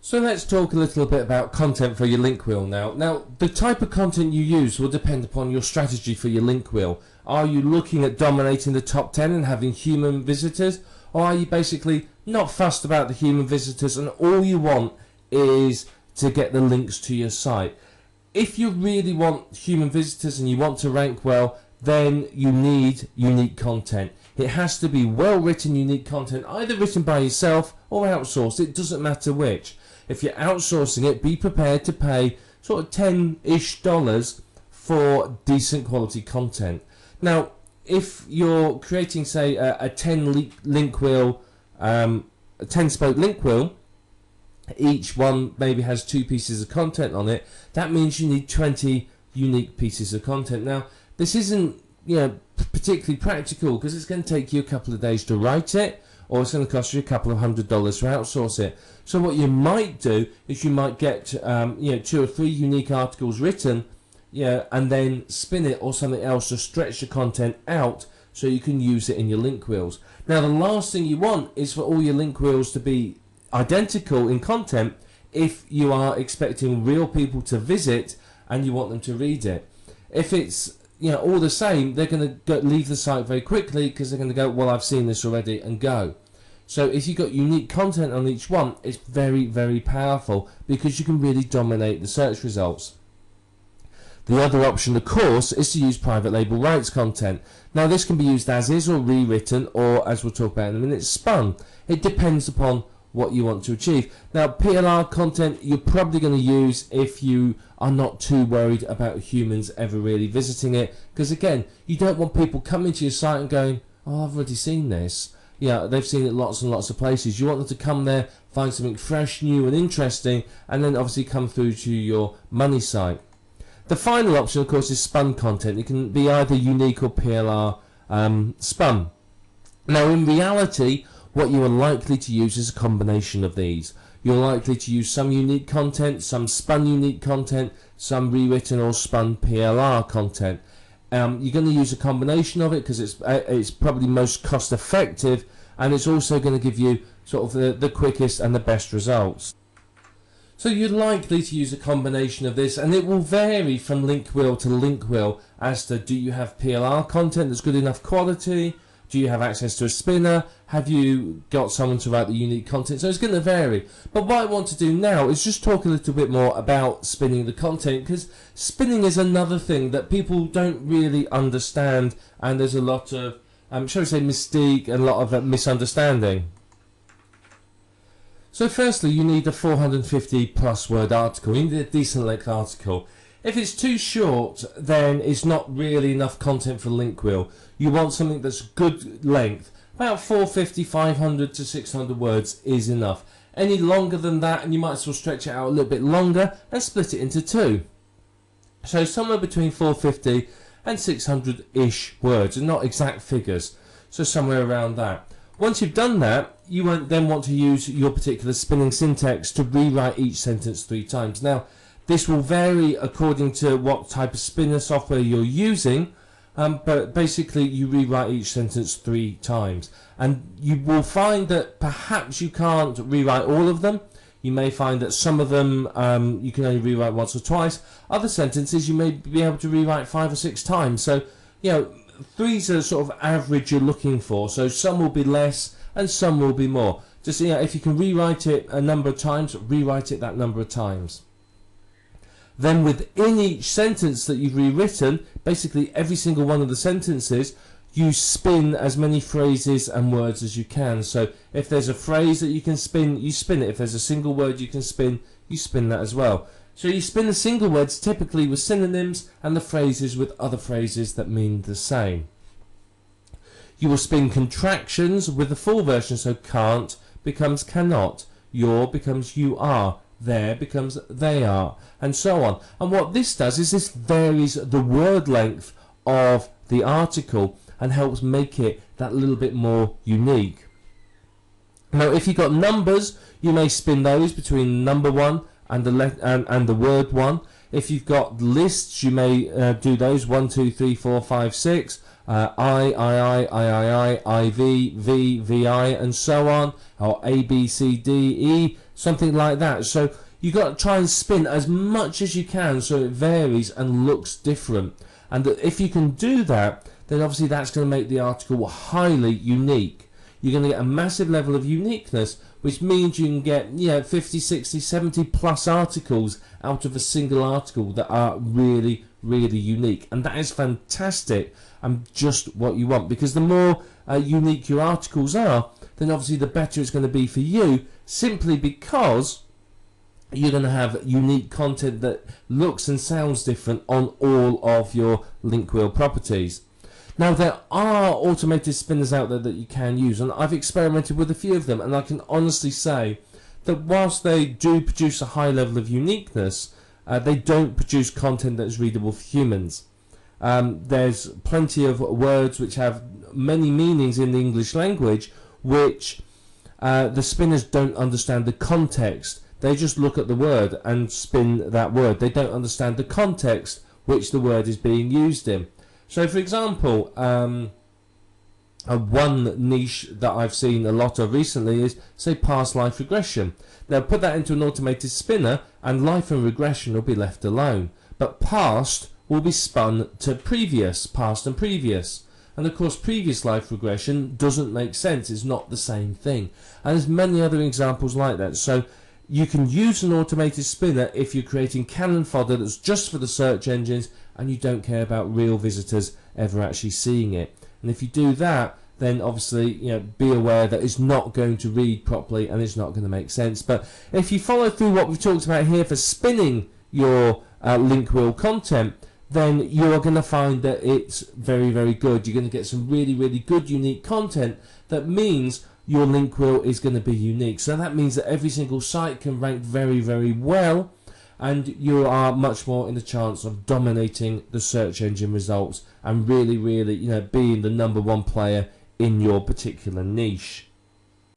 So let's talk a little bit about content for your link wheel now. Now, the type of content you use will depend upon your strategy for your link wheel. Are you looking at dominating the top 10 and having human visitors? Or are you basically not fussed about the human visitors and all you want is to get the links to your site? If you really want human visitors and you want to rank well, then you need unique content. It has to be well written unique content, either written by yourself or outsourced. It doesn't matter which. If you're outsourcing it, be prepared to pay sort of $10-ish for decent quality content. Now, if you're creating, say, a 10 link wheel, a 10-spoke link wheel, each one maybe has 2 pieces of content on it, that means you need 20 unique pieces of content. Now, this isn't, particularly practical because it's going to take you a couple of days to write it, or it's going to cost you a couple of $100 to outsource it. So what you might do is you might get 2 or 3 unique articles written, and then spin it or something else to stretch the content out so you can use it in your link wheels. Now, the last thing you want is for all your link wheels to be identical in content if you are expecting real people to visit and you want them to read it. If it's all the same, they're going to leave the site very quickly because they're going to go, well, I've seen this already, and go. So if you've got unique content on each one, it's very, very powerful because you can really dominate the search results. The other option, of course, is to use private label rights content. Now, this can be used as is or rewritten, or, as we'll talk about in a minute, spun. It depends upon what you want to achieve. Now, PLR content you're probably going to use if you are not too worried about humans ever really visiting it, because again, you don't want people coming to your site and going, oh, I've already seen this. They've seen it lots and lots of places. You want them to come there, find something fresh, new and interesting, and then obviously come through to your money site. The final option, of course, is spun content. It can be either unique or PLR spun. Now, in reality, what you are likely to use is a combination of these. You're likely to use some unique content, some spun unique content, some rewritten or spun PLR content. You're going to use a combination of it because it's probably most cost effective, and it's also going to give you sort of the quickest and the best results. So you're likely to use a combination of this, and it will vary from link wheel to link wheel as to, do you have PLR content that's good enough quality? Do you have access to a spinner? Have you got someone to write the unique content? So it's going to vary. But what I want to do now is just talk a little bit more about spinning the content, because spinning is another thing that people don't really understand, and there's a lot of, shall we say, mystique and a lot of misunderstanding. So firstly, you need a 450 plus word article. You need a decent length article. If it's too short, then it's not really enough content for link wheel. You want something that's good length. About 450, 500 to 600 words is enough. Any longer than that, and you might as well stretch it out a little bit longer and split it into 2. So somewhere between 450 and 600-ish words, and not exact figures. So somewhere around that. Once you've done that, you won't then want to use your particular spinning syntax to rewrite each sentence 3 times. Now, this will vary according to what type of spinner software you're using, but basically you rewrite each sentence 3 times. And you will find that perhaps you can't rewrite all of them. You may find that some of them you can only rewrite once or twice. Other sentences you may be able to rewrite 5 or 6 times. So, 3's are sort of average you're looking for. So some will be less and some will be more. Just if you can rewrite it a number of times, rewrite it that number of times. Then within each sentence that you've rewritten, basically every single one of the sentences, you spin as many phrases and words as you can. So if there's a phrase that you can spin, you spin it. If there's a single word you can spin, you spin that as well. So you spin the single words typically with synonyms and the phrases with other phrases that mean the same. You will spin contractions with the full version, so can't becomes cannot, your becomes you are, there becomes they are, and so on. And what this does is this varies the word length of the article and helps make it that little bit more unique. Now, if you've got numbers, you may spin those between number 1 and the word 1. If you've got lists, you may do those 1, 2, 3, 4, 5, 6, IV, V, VI, and so on, or A, B, C, D, E, something like that. So you got to try and spin as much as you can so it varies and looks different. And if you can do that, then obviously that's going to make the article highly unique. You're going to get a massive level of uniqueness, which means you can get 50, 60, 70 plus articles out of a single article that are really, really unique. And that is fantastic and just what you want, because the more unique your articles are, then obviously the better it's going to be for you, simply because you're going to have unique content that looks and sounds different on all of your link wheel properties. Now, there are automated spinners out there that you can use, and I've experimented with a few of them, and I can honestly say that whilst they do produce a high level of uniqueness, they don't produce content that is readable for humans. There's plenty of words which have many meanings in the English language, which the spinners don't understand the context. They just look at the word and spin that word. They don't understand the context which the word is being used in. So, for example, one niche that I've seen a lot of recently is, say, past life regression. Now, put that into an automated spinner, and life and regression will be left alone. But past will be spun to previous, past and previous. And of course, previous life regression doesn't make sense. It's not the same thing. And there's many other examples like that. So you can use an automated spinner if you're creating canon fodder that's just for the search engines and you don't care about real visitors ever actually seeing it. And if you do that, then obviously be aware that it's not going to read properly and it's not going to make sense. But if you follow through what we've talked about here for spinning your link wheel content, then you're going to find that it's very, very good. You're going to get some really, really good unique content. That means your link wheel is going to be unique. So that means that every single site can rank very, very well, and you are much more in the chance of dominating the search engine results and really, really being the #1 player in your particular niche.